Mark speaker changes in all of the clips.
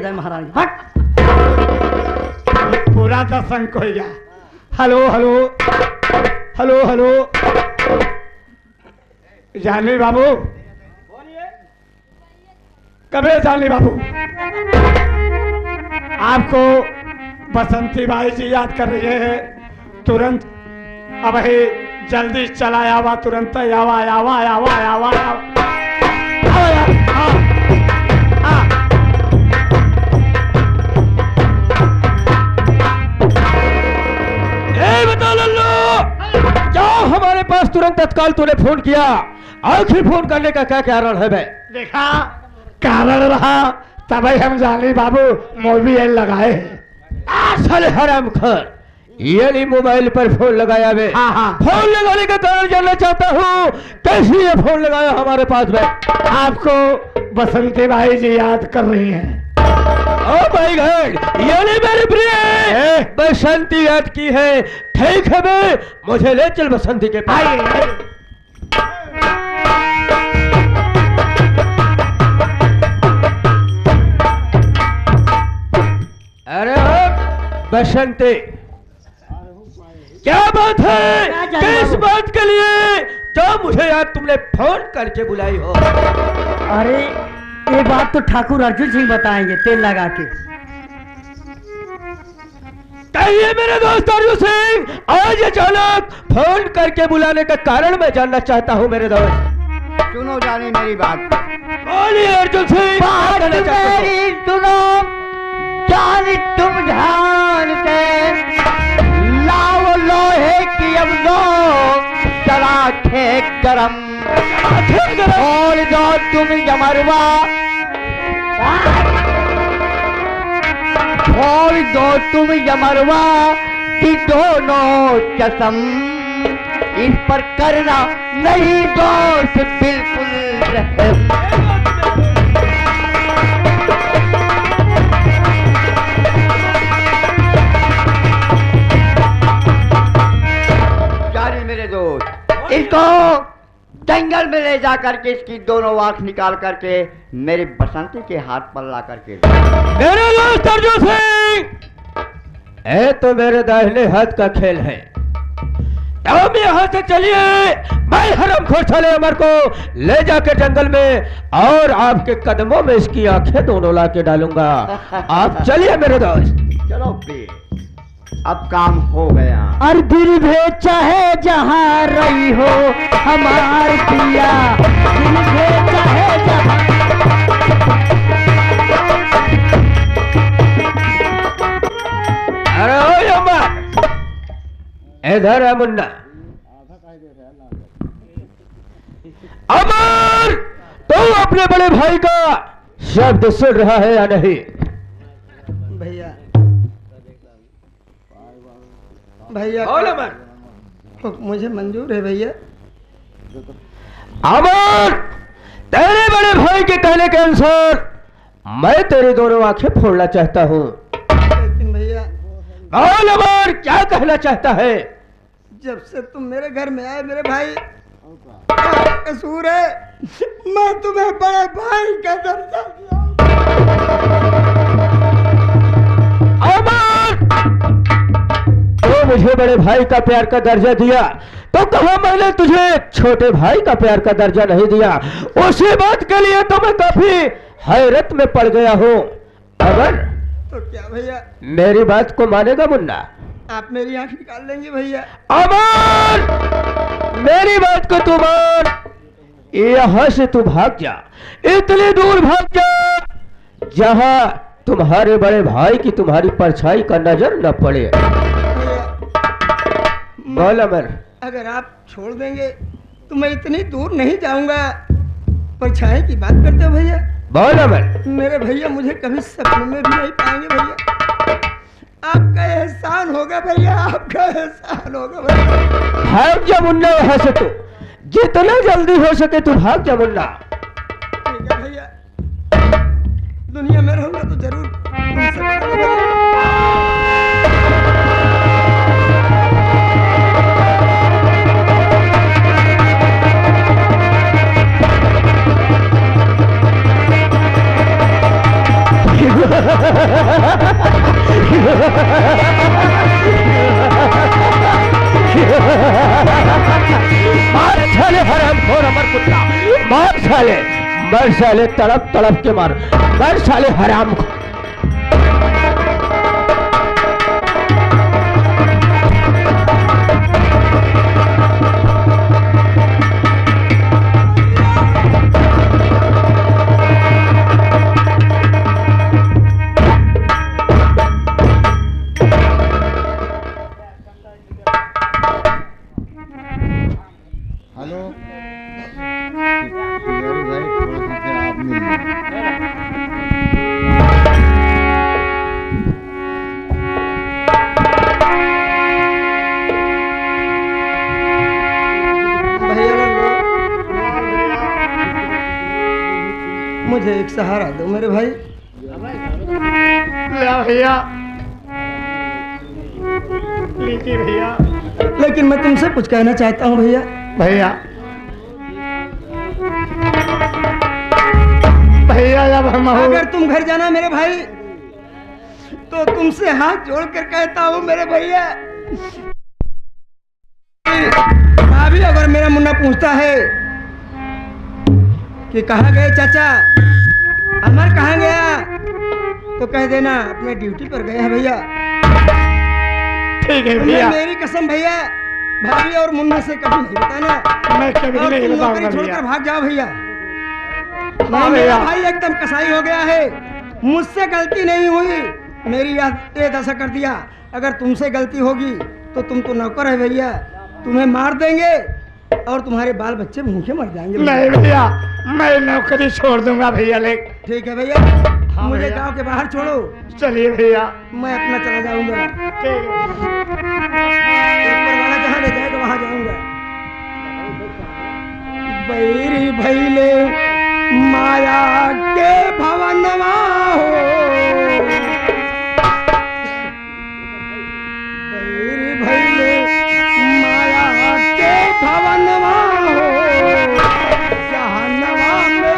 Speaker 1: दे महारानी हट।
Speaker 2: पूरा दर्शन को गया। Hello hello hello hello Janvi babu, कबे जानवी बाबू, आपको बसंती बाई जी याद कर रही है। तुरंत अब ही जल्दी चला आवा, तुरंत आवा आवा आवा आवा
Speaker 3: बता लल्लू, जाओ हमारे पास तुरंत तत्काल। तूने फोन किया, आखिर फोन करने का क्या कारण है? भाई
Speaker 2: देखा कारण रहा तभी हम जानवी बाबू मोबाइल लगाए।
Speaker 3: साले हराम खर, ये नहीं मोबाइल पर फोन लगाया बे।
Speaker 2: हाँ।
Speaker 3: फोन लगाने का कारण जानना चाहता हूँ, कैसे ये फोन लगाया हमारे पास बे?
Speaker 2: आपको बसंती बाई जी याद कर रही हैं।
Speaker 3: ओ माय गॉड, ये नहीं मेरे प्रिय बसंती याद की है। ठीक है बे, मुझे ले चल बसंती के पास। अरे बसंती, क्या बात है? किस बात के लिए जो मुझे याद तुमने फोन करके बुलाई हो?
Speaker 1: अरे ये बात तो ठाकुर अर्जुन सिंह बताएंगे तेल लगा के।
Speaker 3: कहिए मेरे दोस्त अर्जुन सिंह, आज अचानक फोन करके बुलाने का कारण मैं जानना चाहता हूँ मेरे दोस्त।
Speaker 4: सुनो जानी मेरी बात।
Speaker 3: बोलिए अर्जुन सिंह,
Speaker 4: बात मेरी सुनो जानी, तुम ध्यान से लाओ लोहे की अब दो चराखे गरम, खोल दो तुम यमरवा, खोल दो तुम यमरवा की दोनों कसम, इस पर करना नहीं दोस्त बिल्कुल रहम। जानी मेरे दोस्त, इसको जंगल में ले जा करके इसकी दोनों आंख निकाल करके मेरी बसंती के हाथ पर ला करके।
Speaker 3: मेरे दोस्त अर्जुन सिंह, ये तो मेरे दाहिने हाथ का खेल है। तुम यहाँ से चलिए, मैं हरामखोर साले अमर को ले जाके जंगल में और आपके कदमों में इसकी आंखें दोनों ला के डालूंगा। आप चलिए मेरे दोस्त।
Speaker 4: चलो प्लीज, अब काम हो गया।
Speaker 1: और दिल भेज चाहे जहाँ रही हो हमार पिया, दिल भेज चाहे जहाँ।
Speaker 3: अरे ओ अमर, इधर है मुन्ना। अमर, तू अपने बड़े भाई का शब्द सुन रहा है या नहीं?
Speaker 1: भैया भैया
Speaker 3: बोल अमर।
Speaker 1: मुझे मंजूर है भैया।
Speaker 3: अमर, तेरे बड़े भाई के कहने के अनुसार मैं तेरी दोनों आंखें फोड़ना चाहता हूँ।
Speaker 1: लेकिन भैया,
Speaker 3: बोल अमर, क्या कहना चाहता है?
Speaker 1: जब से तुम मेरे घर में आए मेरे भाई, क्या कसूर है? मैं तुम्हें बड़े भाई का दर्जा दिया।
Speaker 3: अमर, तो मुझे बड़े भाई का प्यार का दर्जा दिया, तो कहा मैंने तुझे छोटे भाई का प्यार का दर्जा नहीं दिया? उसी बात के लिए तो मैं काफी हैरत में पड़ गया हूँ। अमर,
Speaker 1: तो क्या भैया,
Speaker 3: मेरी बात को मानेगा मुन्ना?
Speaker 1: आप मेरी आंख निकाल लेंगे भैया?
Speaker 3: अमर, मेरी बात को तू मान, यहाँ से तू भाग जा, इतनी दूर भाग जा जहाँ तुम्हारे बड़े भाई की तुम्हारी परछाई का नजर न पड़े। बोल अमर।
Speaker 1: अगर आप छोड़ देंगे तो मैं इतनी दूर नहीं जाऊंगा। परछाई की बात करते हो भैया?
Speaker 3: बोल अमर।
Speaker 1: मेरे भैया मुझे कभी सपने में भी नहीं पाएंगे भैया। आपका एहसान होगा भैया, आपका एहसान होगा भैया।
Speaker 3: भाग जा मुन्ना यहाँ से, तू जितना जल्दी हो सके तू भाग जा मुन्ना।
Speaker 1: ठीक है भैया, दुनिया में रहूंगा तो जरूर तुमसे मिलूंगा भैया।
Speaker 3: मार साले हरामखोर अमर कुत्ता, मार साले तड़प तड़प के मार साले हरामखोर।
Speaker 5: हेलो तिवारी भाई, थोड़ा सा से आप मिल
Speaker 1: भैया लल्लू, मुझे एक सहारा दो मेरे भाई।
Speaker 2: ले भैया, लीजिए भैया।
Speaker 1: लेकिन मैं तुमसे कुछ कहना चाहता हूँ भैया।
Speaker 2: भैया जब हम
Speaker 1: अगर तुम घर जाना मेरे भाई तो तुमसे हाथ जोड़कर कहता हूँ मेरे भैया। भाभी अगर मेरा मुन्ना पूछता है कि कहाँ गए चाचा, अमर कहाँ गया, तो कह देना अपने ड्यूटी पर गए हैं भैया।
Speaker 2: ठीक है भैया,
Speaker 1: मेरी कसम भैया, भाभी और मुन्ना से कभी नहीं बताना।
Speaker 2: मैं कभी
Speaker 1: और
Speaker 2: नहीं
Speaker 1: तुम
Speaker 2: बताऊंगा
Speaker 1: नौकरी
Speaker 2: भैया।
Speaker 1: छोड़कर भाग जाओ भैया।
Speaker 2: हाँ
Speaker 1: मेरा
Speaker 2: भैया।
Speaker 1: भाई एकदम कसाई हो गया है, मुझसे गलती नहीं हुई, मेरी ये दशा कर दिया। अगर तुमसे गलती होगी तो तुम तो नौकर है भैया, तुम्हें मार देंगे और तुम्हारे बाल बच्चे भूखे मर जाएंगे भैया।
Speaker 2: नहीं भैया, मैं नौकरी छोड़ दूंगा भैया। ले
Speaker 1: ठीक है भैया,
Speaker 2: हाँ
Speaker 1: मुझे
Speaker 2: भैया।
Speaker 1: गांव के बाहर छोड़ो,
Speaker 2: चलिए भैया।
Speaker 1: मैं अपना चला जाऊंगा।
Speaker 2: ठीक है।
Speaker 1: ऊपर वाला जहाँ ले जाएगा वहां जाऊंगा। बैरी भैले माया के भवनवा हो, बैरी भैले माया के भवनवा हो, जहन्नवा में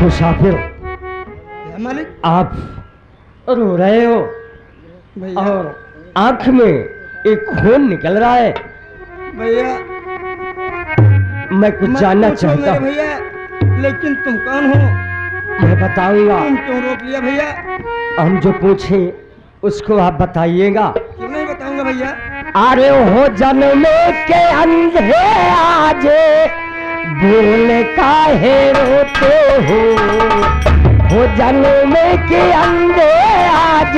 Speaker 3: मुसाफिर,
Speaker 1: मालिक
Speaker 3: आप रो रहे हो
Speaker 1: भैया,
Speaker 3: और आंख में एक खून निकल रहा है।
Speaker 1: भैया
Speaker 3: मैं कुछ
Speaker 1: मत
Speaker 3: जानना
Speaker 1: पूछो
Speaker 3: चाहता
Speaker 1: मेरे
Speaker 3: हूँ।
Speaker 1: भैया, लेकिन तुम कौन हो?
Speaker 3: मैं बताऊंगा।
Speaker 1: तुम क्यों रोक लिया भैया?
Speaker 3: हम जो पूछे उसको आप बताइएगा।
Speaker 1: क्यों नहीं बताऊंगा भैया?
Speaker 3: अरे हो जन्म के अंधे आज भूल काहे रोते हो जन्म के अंधे आज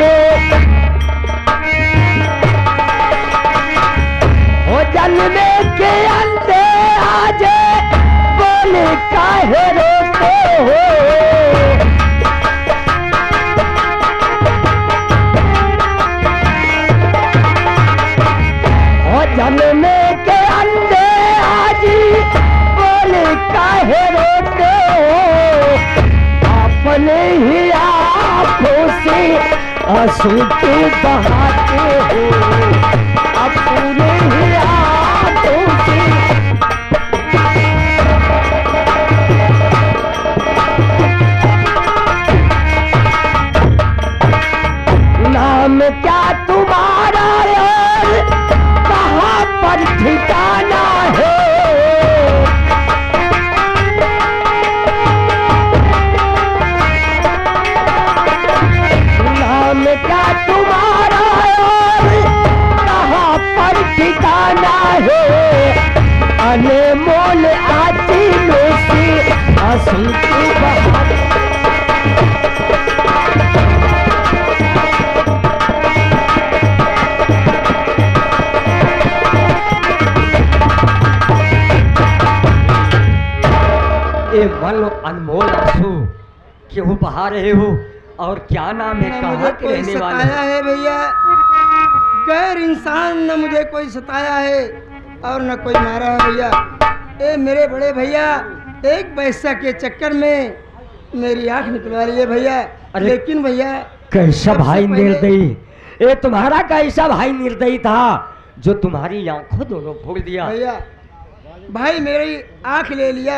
Speaker 3: हो जन्म के अंधे आज भूल काहे रोते हो जन्म के अंधे आज बोल काहे रोते हो अपने ही आंखों से आंसू के बहाते हो अपने ही आंखों से नाम क्या तुम्हारा पर ठिकाना है नाम क्या तुम्हारा कहाँ पर ठिकाना है अनमोल आंचलों से आंसू की बहाते मान लो अनमोल आंसू क्यों बहा रहे हो और क्या नाम है
Speaker 1: न मुझे
Speaker 3: कहाँ के
Speaker 1: कोई
Speaker 3: रहने वाले
Speaker 1: सताया है भैया गैर इंसान न मुझे कोई सताया है और न कोई मारा है भैया ए मेरे बड़े भैया एक पैसा के चक्कर में मेरी आंख निकलवा रही है भैया लेकिन भैया
Speaker 3: कैसा भाई निर्दयी ये तुम्हारा कैसा भाई निर्दयी था जो तुम्हारी आंखों दोनों फोड़ दिया
Speaker 1: भैया भाई मेरी आंख ले लिया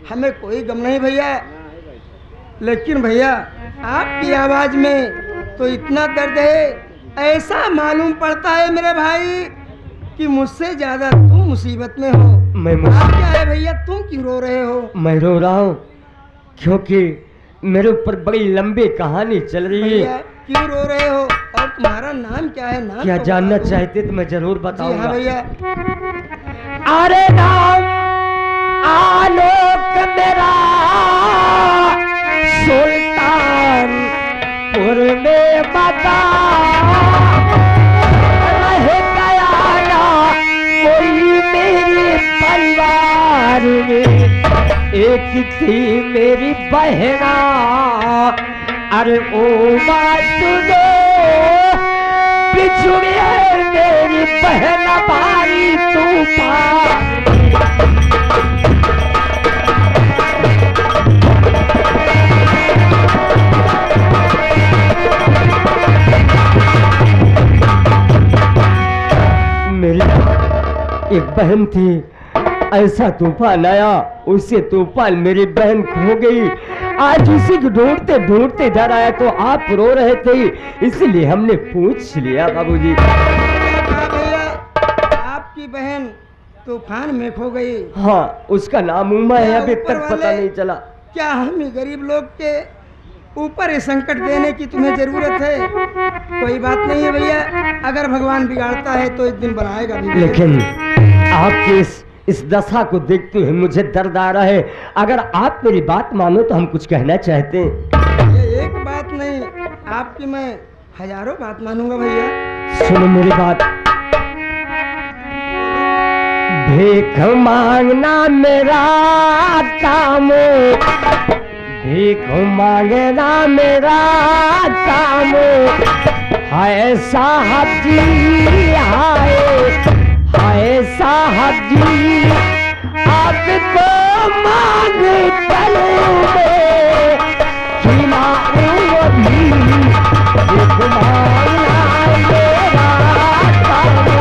Speaker 1: हमें कोई गम नहीं भैया लेकिन भैया आपकी आवाज में तो इतना दर्द है ऐसा मालूम पड़ता है मेरे भाई कि मुझसे ज्यादा तुम मुसीबत में हो
Speaker 3: मैं
Speaker 1: आप क्या है भैया तुम क्यों रो रहे हो
Speaker 3: मैं रो रहा हूँ क्योंकि मेरे ऊपर बड़ी लंबी कहानी चल रही
Speaker 1: भैया
Speaker 3: है
Speaker 1: क्यों रो रहे हो और तुम्हारा नाम क्या है नाम
Speaker 3: क्या
Speaker 1: तो
Speaker 3: जानना
Speaker 1: बता दो।
Speaker 3: चाहते तो मैं जरूर
Speaker 1: जी हाँ
Speaker 3: बताऊंगा
Speaker 1: भैया
Speaker 3: अरे नाम आलोक मेरा सुल्तानपुर में बता रह गया ना कोई मेरे परिवार में एक थी मेरी बहना अरे ओ सुनो बिछुड़ी है मेरी बहन भारी तूफान मेरी एक बहन थी ऐसा तूफान आया उससे तूफान मेरी बहन खो गई आज उसी को ढूंढते ढूंढते इधर आया तो आप रो रहे थे इसलिए हमने पूछ लिया बाबूजी
Speaker 1: हाँ भैया आपकी बहन तूफान में खो गई
Speaker 3: हाँ उसका नाम उमा है अभी
Speaker 1: ऊपर
Speaker 3: तक पता
Speaker 1: वाले-
Speaker 3: नहीं चला
Speaker 1: क्या हम ही गरीब लोग के ऊपर ये संकट देने की तुम्हें जरूरत है कोई बात नहीं है भैया अगर भगवान बिगाड़ता है तो एक दिन बनाएगा भी
Speaker 3: लेकिन आपकी इस दशा को देखते हुए मुझे दर्द आ रहा है अगर आप मेरी बात मानो तो हम कुछ कहना चाहते हैं
Speaker 1: ये एक बात नहीं आपकी मैं हजारों बात मानूंगा भैया
Speaker 3: सुनो मेरी बात भीख मांगना मेरा काम भीख मांगना मेरा काम हाय साहब जी हाय साहब जी आपको मांग कर खिलाऊं भी भीख मांगना मेरा काम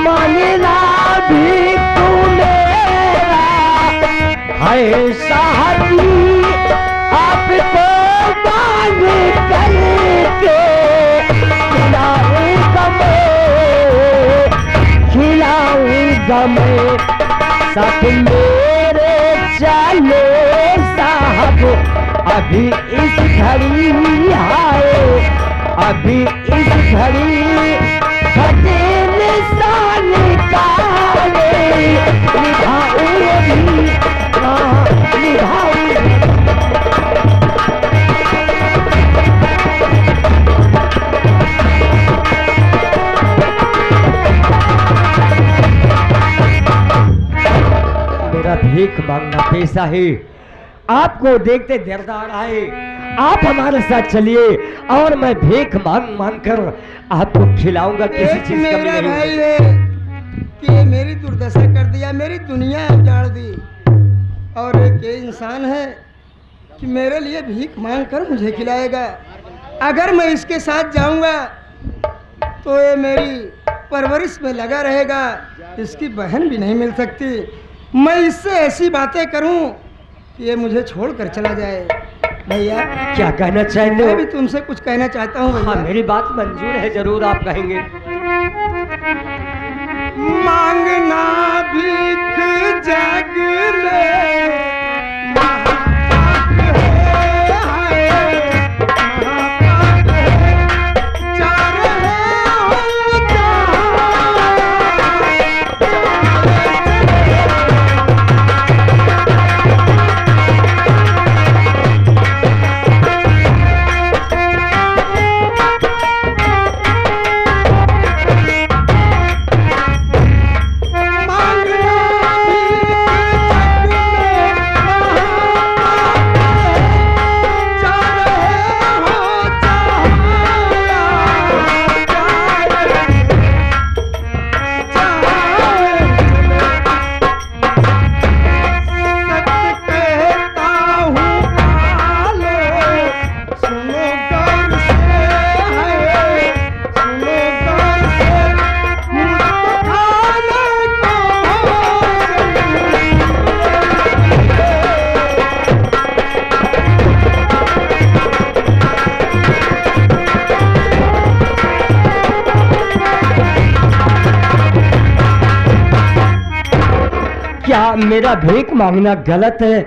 Speaker 3: मांगना भी तू मेरा है साहबी आपको मांग करके खिलाऊंगा मैं साथ मेरे चल अभी इस घड़ी आए, अभी इस घड़ी फटे निशान काले, निभाऊंगी निभाऊंगी। मेरा भीख मांगना पेशा है, आपको देखते दिलदार आए, आप हमारे साथ चलिए और मैं भीख मांग मांग कर आपको खिलाऊंगा। किसी
Speaker 1: एक
Speaker 3: चीज का
Speaker 1: मेरा
Speaker 3: भी
Speaker 1: भाई
Speaker 3: नहीं।
Speaker 1: है कि ये मेरी दुर्दशा कर दिया, मेरी दुनिया उजाड़ दी, और एक ये इंसान है कि मेरे लिए भीख मांग कर मुझे खिलाएगा। अगर मैं इसके साथ जाऊंगा तो ये मेरी परवरिश में लगा रहेगा, इसकी बहन भी नहीं मिल सकती। मैं इससे ऐसी बातें करूं कि ये मुझे छोड़कर चला जाए। भैया
Speaker 3: क्या कहना चाहते
Speaker 1: मैं
Speaker 3: हो?
Speaker 1: भी तुमसे कुछ कहना चाहता हूँ
Speaker 3: हाँ,
Speaker 1: भैया।
Speaker 3: मेरी बात मंजूर है, जरूर आप कहेंगे।
Speaker 1: मांगना भीख जग में महापाप है, हाय, महापाप है। चार है हो
Speaker 3: क्या मेरा भीख मांगना गलत है?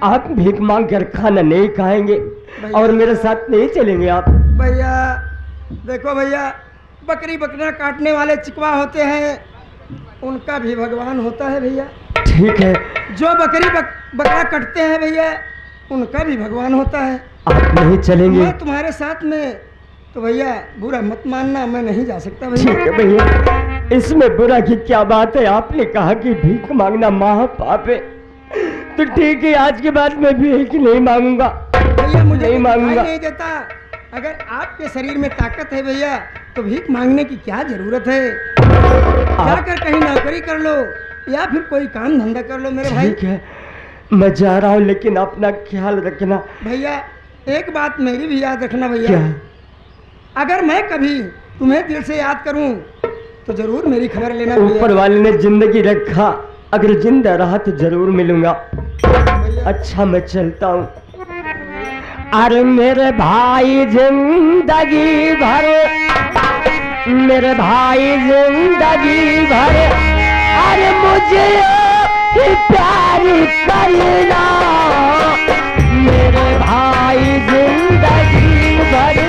Speaker 3: आप भीख मांग कर खाना नहीं खाएंगे और मेरे साथ नहीं चलेंगे आप?
Speaker 1: भैया देखो भैया, बकरी बकरा काटने वाले चिकवा होते हैं, उनका भी भगवान होता है भैया।
Speaker 3: ठीक है,
Speaker 1: जो बकरी बकरा कटते हैं भैया, उनका भी भगवान होता है।
Speaker 3: आप नहीं चलेंगे?
Speaker 1: मैं तुम्हारे साथ में, तो भैया बुरा मत मानना, मैं नहीं जा सकता भैया।
Speaker 3: ठीक है भैया, इसमें बुरा की क्या बात है? आपने कहा कि भीख मांगना महापाप है, तो ठीक है, आज के बाद मैं भीख नहीं मांगूंगा।
Speaker 1: भैया मुझे
Speaker 3: नहीं
Speaker 1: तो
Speaker 3: मांगूंगा।
Speaker 1: दिखाई नहीं देता। अगर आपके शरीर में ताकत है भैया, तो भीख मांगने की क्या जरूरत है? जाकर कहीं नौकरी कर लो या फिर कोई काम धंधा कर लो मेरे भाई।
Speaker 3: ठीक है, मैं जा रहा हूँ, लेकिन अपना ख्याल रखना।
Speaker 1: भैया एक बात मेरी भी याद रखना भैया,
Speaker 3: क्या?
Speaker 1: अगर मैं कभी तुम्हें दिल से याद करूं तो जरूर मेरी खबर लेना भैया।
Speaker 3: ऊपर वाले ने जिंदगी रखा, अगर जिंदा रहा तो जरूर मिलूंगा।
Speaker 1: भैया,
Speaker 3: अच्छा मैं चलता हूँ। अरे मेरे भाई जिंदगी भर, मेरे भाई जिंदगी भर, अरे मुझे ही प्यार करना, मेरे भाई जिंदगी भर।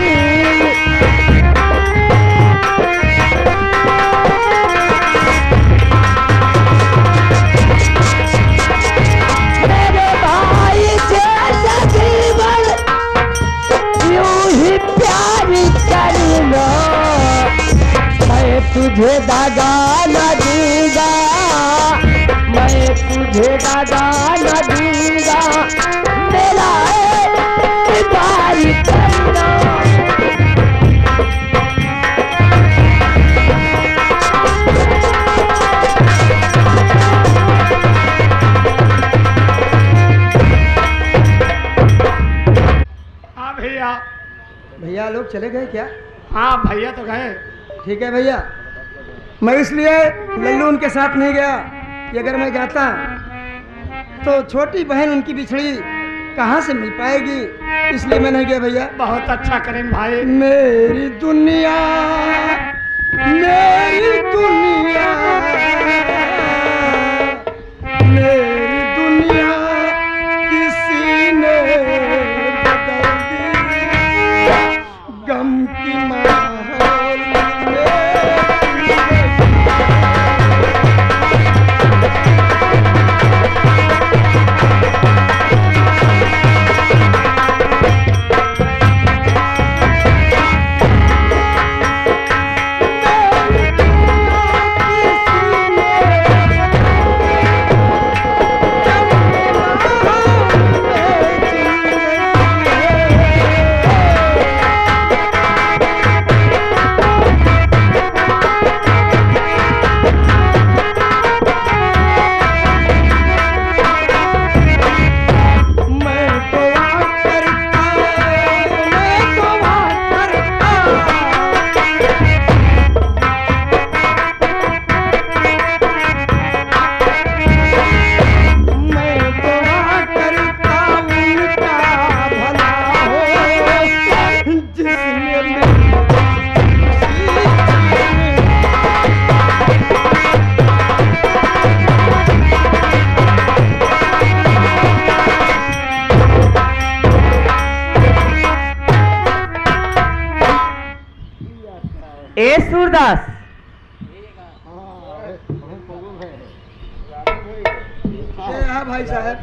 Speaker 3: मेरे भाई जिंदगी भर यूं ही प्यार करना, मैं तुझे दादा न दूंगा, मैं तुझे दादा न दूंगा, मेरा प्यार करना।
Speaker 2: हाँ भैया।
Speaker 1: भैया लोग चले गए क्या?
Speaker 2: हाँ भैया तो गए।
Speaker 1: ठीक है भैया, मैं इसलिए लल्लू उनके साथ नहीं गया कि अगर मैं जाता तो छोटी बहन उनकी बिछड़ी कहाँ से मिल पाएगी, इसलिए मैं नहीं गया भैया।
Speaker 2: बहुत अच्छा करीम भाई।
Speaker 1: मेरी दुनिया, मेरी दुनिया, मेरी दुनिया किसी ने
Speaker 3: ए सूरदास,
Speaker 1: हाँ भाई साहब,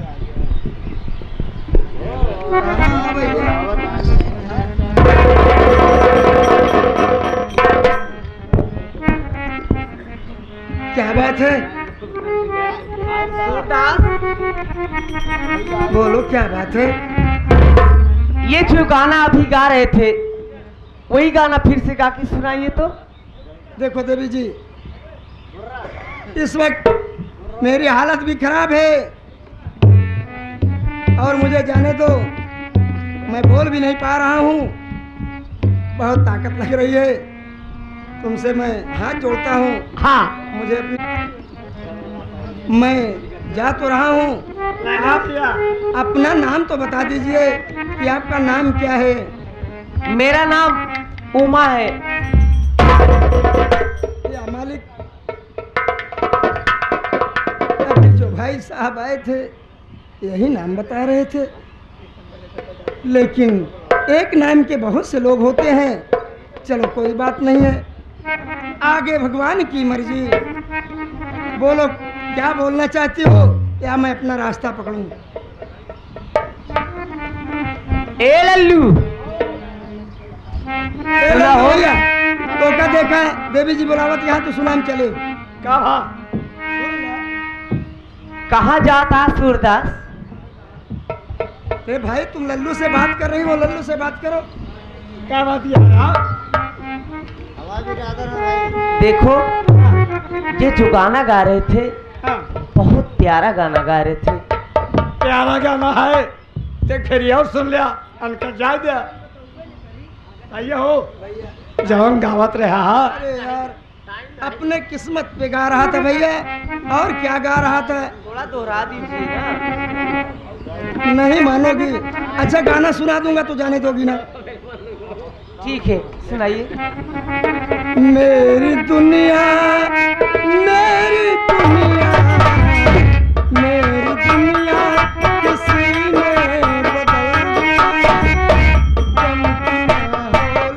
Speaker 1: हाँ भैया, क्या बात है?
Speaker 3: सूरदास,
Speaker 1: बोलो क्या बात है?
Speaker 3: ये जो गाना अभी गा रहे थे वही गाना फिर से गा के सुनाइए तो।
Speaker 1: देखो देवी जी, इस वक्त मेरी हालत भी खराब है और मुझे जाने दो, मैं बोल भी नहीं पा रहा हूँ, बहुत ताकत लग रही है। तुमसे मैं हाथ जोड़ता हूँ,
Speaker 3: हाँ,
Speaker 1: मुझे मैं जा तो रहा हूँ, आप अपना नाम तो बता दीजिए कि आपका नाम क्या है?
Speaker 3: मेरा नाम उमा है।
Speaker 1: या मालिक, अभी जो भाई साहब आए थे यही नाम बता रहे थे, लेकिन एक नाम के बहुत से लोग होते हैं। चलो कोई बात नहीं है, आगे भगवान की मर्जी। बोलो क्या बोलना चाहती हो या मैं अपना रास्ता पकड़ूं?
Speaker 3: ए लल्लू,
Speaker 1: सुना हो गया तो क्या देखा है? देवी जी बुलावत यहाँ तो सुनाम चले।
Speaker 2: कहा
Speaker 3: कहाँ जाता सूरदास?
Speaker 1: अरे भाई तुम लल्लू से बात कर रही हो, लल्लू से बात करो।
Speaker 2: क्या बात यार?
Speaker 5: आवाज ज्यादा ना भाई।
Speaker 3: देखो, ये जो गाना गा रहे थे
Speaker 2: हाँ,
Speaker 3: बहुत प्यारा गाना गा रहे थे।
Speaker 2: प्यारा गाना है, देख फिर और सुन लिया, अनकर जाए दिया। आइए हो जवान गावत रहा।
Speaker 1: अरे यार, अपने किस्मत पे गा रहा था भैया, और क्या गा रहा था?
Speaker 3: थोड़ा दोहरा दीजिए ना।
Speaker 1: नहीं मानोगी? अच्छा गाना सुना दूंगा तो जाने दोगी ना?
Speaker 3: ठीक है, सुनाइए।
Speaker 1: मेरी दुनिया, मेरी दुनिया, मेरी दुनिया किसी ने बदल दी। चमकी माहौल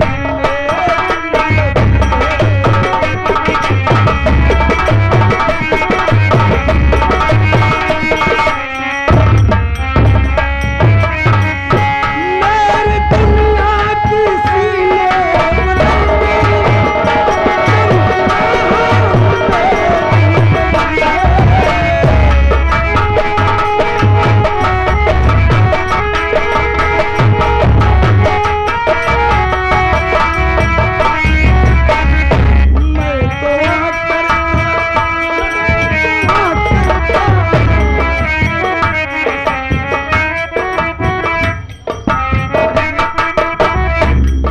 Speaker 1: मेरी दुनिया किसी ने बदल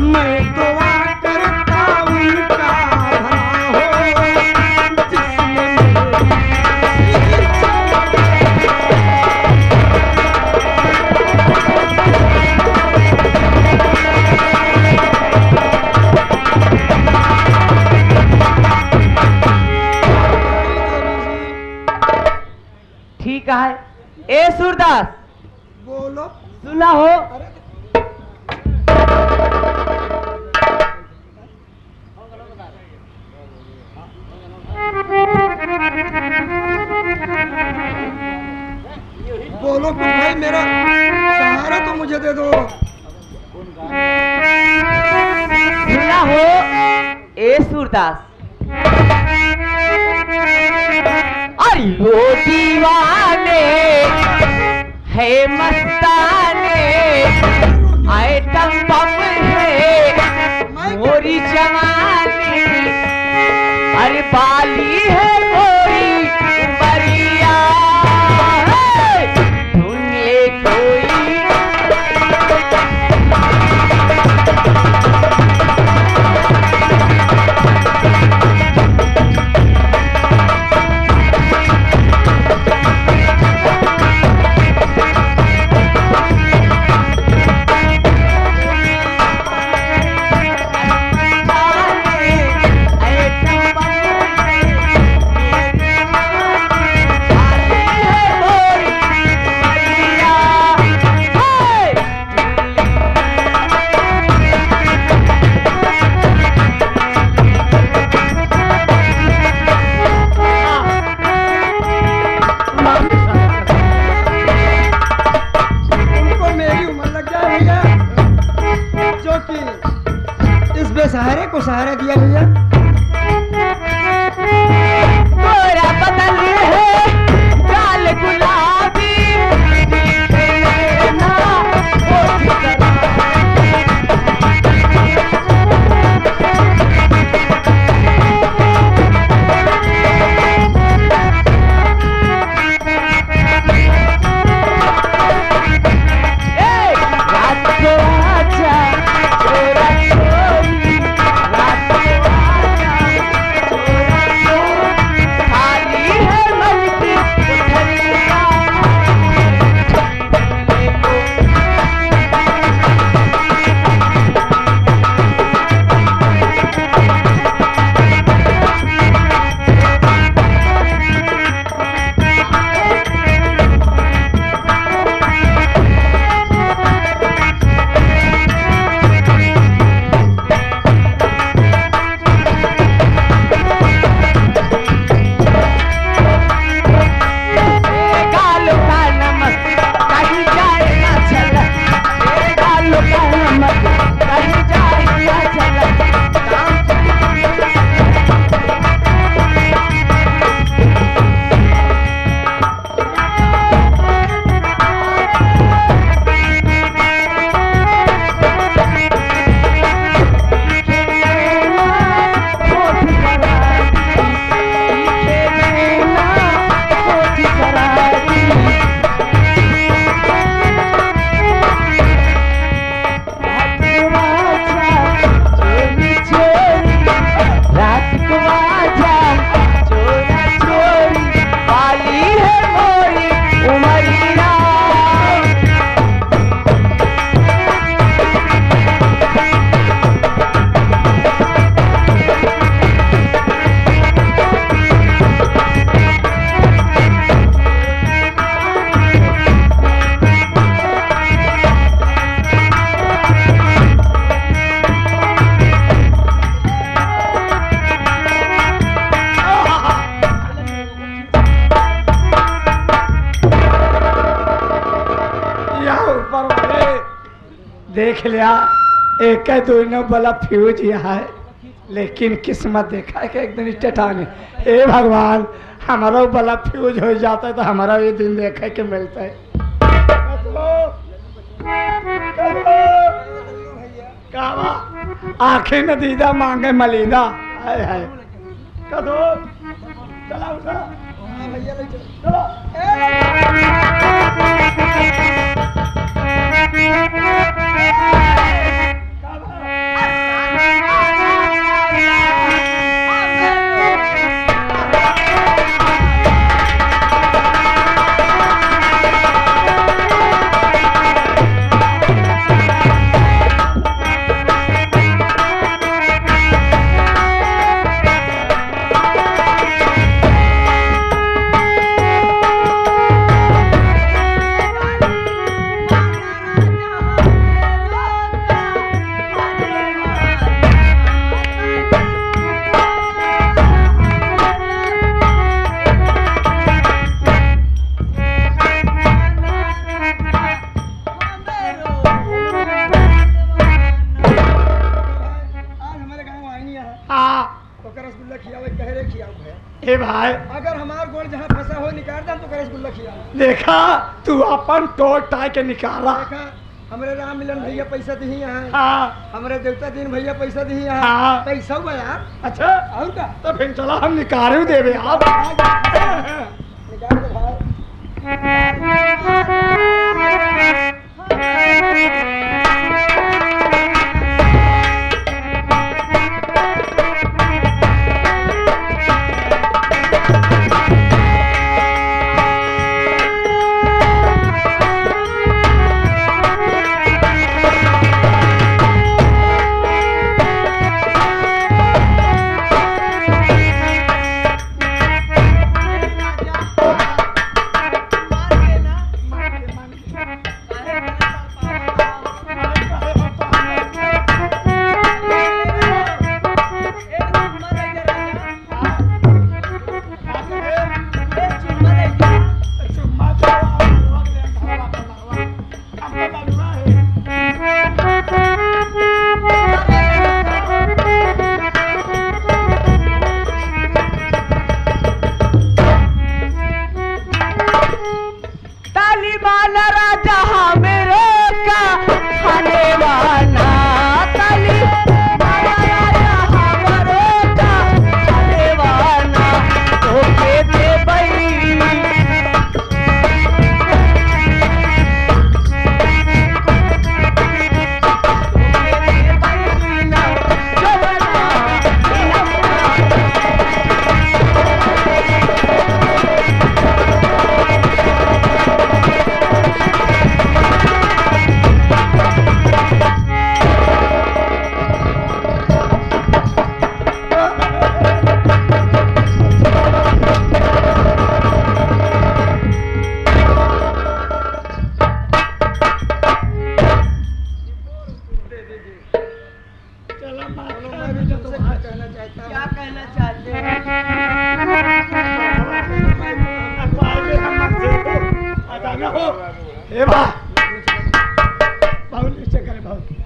Speaker 1: मैं तो आकर मैं दुआ करता उनका भला हो, जिसने
Speaker 3: ठीक है। ए सूरदास,
Speaker 1: बोलो।
Speaker 3: सुना हो?
Speaker 1: अरे बोलो कुछ भाई, मेरा सहारा तो मुझे दे दो।
Speaker 3: सुना हो? ए सूरदास, अरे वो दीवाने है मस्ताने, आइटम बम है मोरी जवानी, अरे बाली है कोई उमरिया, दुनिया कोई।
Speaker 1: मेरे सहारे को सहारा दिया भैया।
Speaker 3: गोरा बदन है गाल गुलाबी ना
Speaker 2: देख लिया एक दोनों वाला फ्यूज यहाँ है, लेकिन किस्मत देखा है कि एक दिन स्टेटाने हे भगवान हमारा वाला फ्यूज हो जाता है तो हमारा ये दिन देखा के मिलता है। आखिर न दीदा मांगे मलीदा हाय हाय कदो चला उठा चलो हे भाई
Speaker 1: अगर हमार गोल जहाँ फंसा हो निकाल दे तो रसगुल्ला खिया।
Speaker 2: देखा तू अपन तोड़ टाई के निकाला।
Speaker 1: देखा हमरे राम मिलन भैया पैसा दी है,
Speaker 2: हाँ
Speaker 1: हमरे देवता दिन भैया पैसा दी है,
Speaker 2: हाँ।
Speaker 1: पैसा हुआ यार।
Speaker 2: अच्छा
Speaker 1: और का
Speaker 2: तो फिर चला हम निकाल देवे आप
Speaker 1: निकाल दो भाई।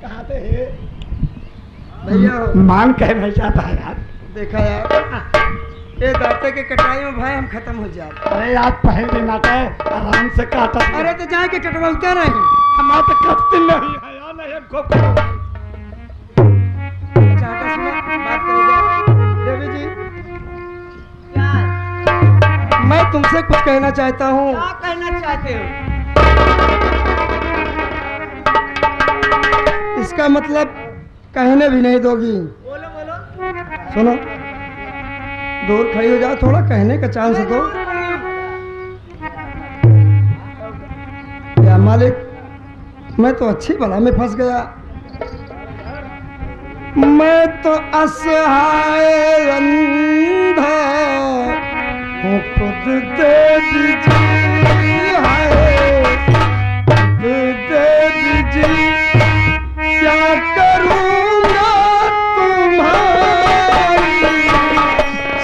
Speaker 2: कहाँ थे हे?
Speaker 1: भैया
Speaker 2: मान कह नहीं जाता है यार।
Speaker 1: देखा यार, ये दांते के कटाई में भाई हम खत्म हो जाते।
Speaker 2: अरे यार पहले दिन आता है आराम से काटा।
Speaker 1: अरे तो जाके कटवाते नहीं।
Speaker 2: हमारा तो कटती नहीं है यार, नहीं को
Speaker 1: अच्छा हटा, सुनो बात करेगा देवी जी। मैं तुमसे कुछ कहना चाहता हूँ।
Speaker 5: क्या कहना चाहते हो?
Speaker 1: इसका मतलब कहने भी नहीं दोगी।
Speaker 5: बोलो बोलो।
Speaker 1: सुनो, दूर खड़ी हो जाओ, थोड़ा कहने का चांस दो। या मालिक, मैं तो अच्छी बला में फंस गया। मैं तो असहाय अंधा हूँ, खुद दे दीजिए, हाय खुद दे दीजिए। क्या करूँगा तुम्हारी,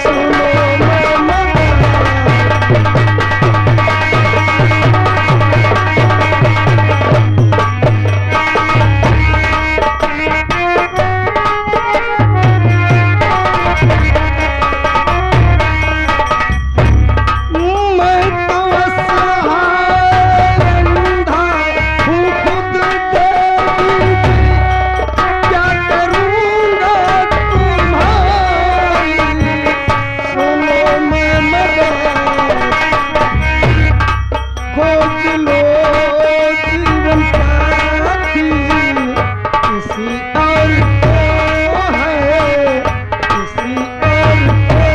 Speaker 1: सुनो मैं मगर। मैं तो असहाय अंधा हूँ, खुद दे दीजिए। क्या करूँगा तुम्हारी, सुनो मैं मगर। खोज लो जीवन साथी, किसी और को है, किसी और को।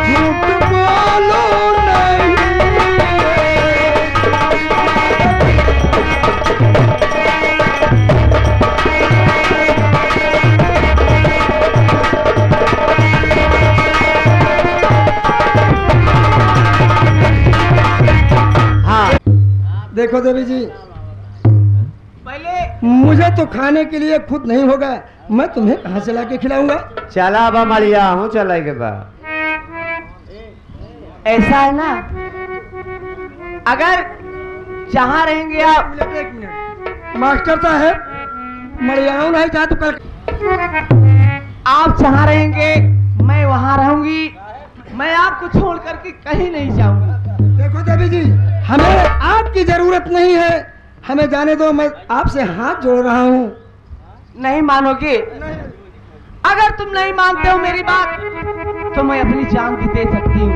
Speaker 1: झूठ बोलो नहीं। देखो देवी जी,
Speaker 5: पहले
Speaker 1: मुझे तो खाने के लिए खुद नहीं होगा, मैं तुम्हें कहाँ से लाके खिलाऊंगा।
Speaker 3: चला बा मलिया हूँ चला के बा।
Speaker 5: ऐसा है ना, अगर जहाँ रहेंगे आप,
Speaker 1: एक मिनट मास्टर साहब, मलयालम नहीं चाहे तो कल।
Speaker 5: आप जहाँ रहेंगे मैं वहाँ रहूंगी। मैं आपको छोड़ करके कहीं नहीं जाऊंगी।
Speaker 1: देखो देवी जी, हमें आपकी जरूरत नहीं है, हमें जाने दो। मैं आपसे हाथ जोड़ रहा हूँ।
Speaker 5: नहीं मानोगे? अगर तुम नहीं मानते हो मेरी बात, तो मैं अपनी जान भी दे सकती हूँ।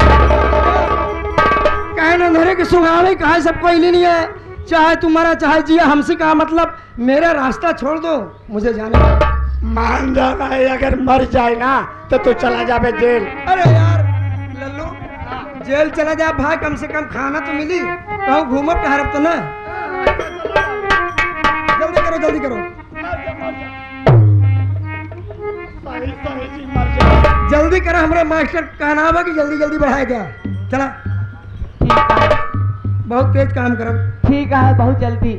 Speaker 1: कहना धरे कि सुहावे कहा सबको ही नहीं है, चाहे तुम्हारा चाहे जिया, हमसे कहा मतलब। मेरा रास्ता छोड़ दो, मुझे जाने दो।
Speaker 2: मान जाना है, अगर मर जाए ना तो चला जाबे जेल।
Speaker 1: अरे यार लल्लू, जेल चला जा भाई, कम से कम खाना तो मिली, कहूँ घूमब टहरब तो ना। जल्दी करो जल्दी करो,
Speaker 2: सही सही जी मर जाए।
Speaker 1: जल्दी करो। हमारा मास्टर कहना होगा कि जल्दी जल्दी बढ़ाएगा। चला,
Speaker 5: ठीक है,
Speaker 1: बहुत तेज काम करो।
Speaker 5: ठीक है, बहुत जल्दी।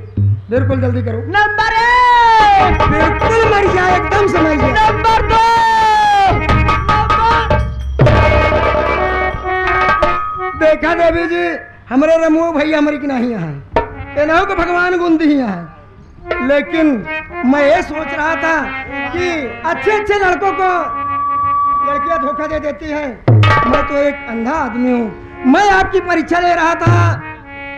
Speaker 1: बिल्कुल जल्दी करो।
Speaker 5: नंबर 1,
Speaker 1: बिल्कुल मर जाए, एकदम से मर जाए।
Speaker 5: नंबर 2,
Speaker 1: देखा देवी जी, हमारे रमू भैया हमारी की नहीं है, तेनाओ को भगवान गुंदी ही है। लेकिन मैं ये सोच रहा था कि अच्छे अच्छे लड़कों को लड़कियां धोखा दे देती हैं। मैं तो एक अंधा आदमी हूँ। मैं आपकी परीक्षा ले रहा था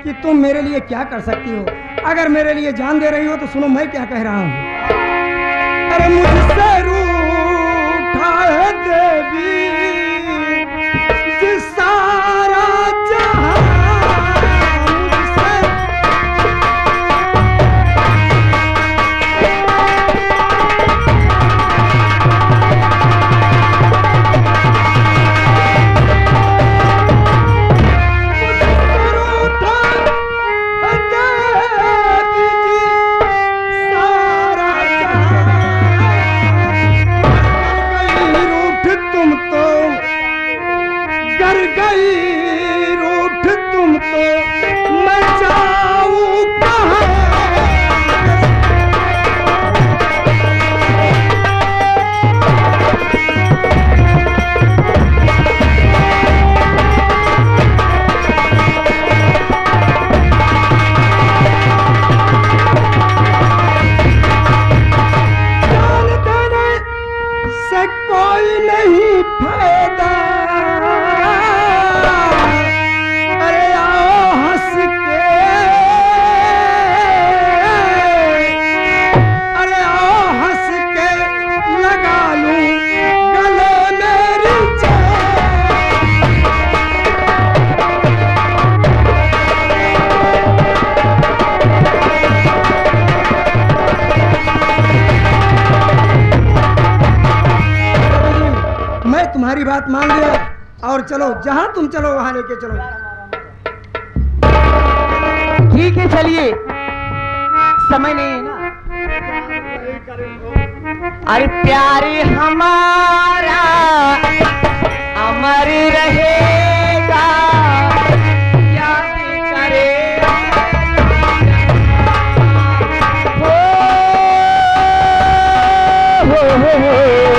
Speaker 1: कि तुम मेरे लिए क्या कर सकती हो। अगर मेरे लिए जान दे रही हो तो सुनो मैं क्या कह रहा हूँ। अरे मुझसे रूठा है देवी जिस सारा जहां, मुझसे रूठा है देवी जी सारा जहां। गई रूठ तुम तो बात मान लिया और चलो, जहाँ तुम चलो वहाँ लेके चलो।
Speaker 5: ठीक है चलिए, समय नहीं है ना। अरे प्यारे हमारा अमर रहेगा, याद करेगा हो, हो, हो, हो।